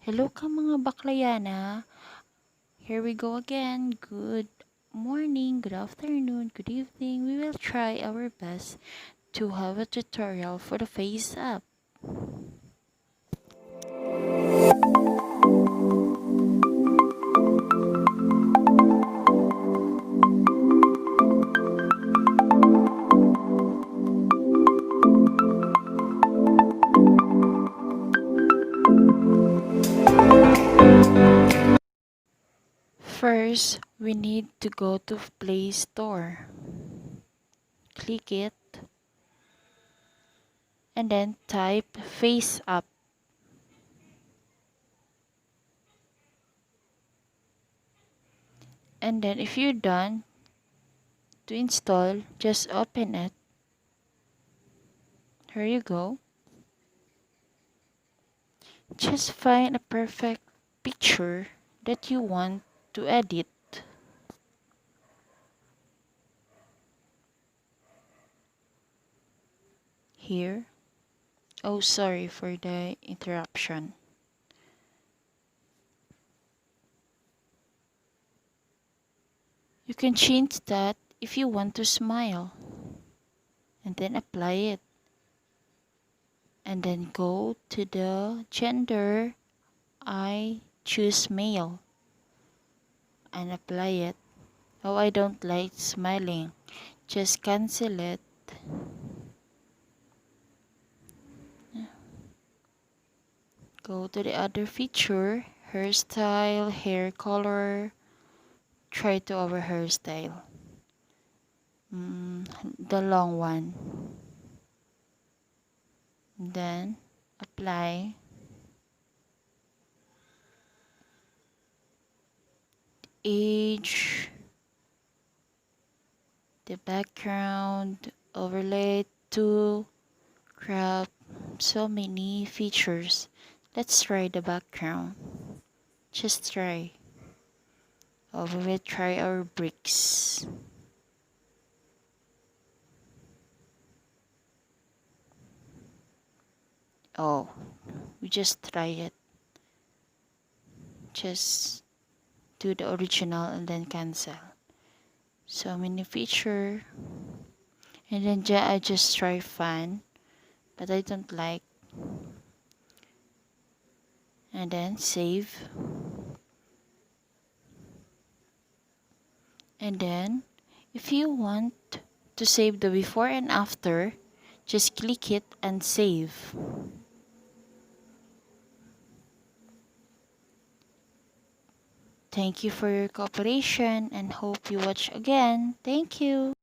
Hello ka mga Baclayana. Here we go again. Good morning, good afternoon, good evening. We will try our best to have a tutorial for the face app. First, we need to go to Play Store. Click it and then type face app. And then if you're done to install, just open it. Here you go. Just find a perfect picture that you want to edit. Here. Oh, sorry for the interruption. You can change that if you want to smile. And then apply it. And then go to the gender. I choose male. And apply it. Oh, I don't like smiling. Just cancel it. Go to the other feature. Hairstyle, hair color. Try to our hairstyle. The long one. Then apply. Age, the background, overlay to crop, so many features. Let's try the background. Just try. We will try our bricks. Oh, we just try it. Just do the original and then cancel. So many feature. And then I just try fan, but I don't like. And then save. And then if you want to save the before and after, just click it and save. Thank you for your cooperation and hope you watch again. Thank you.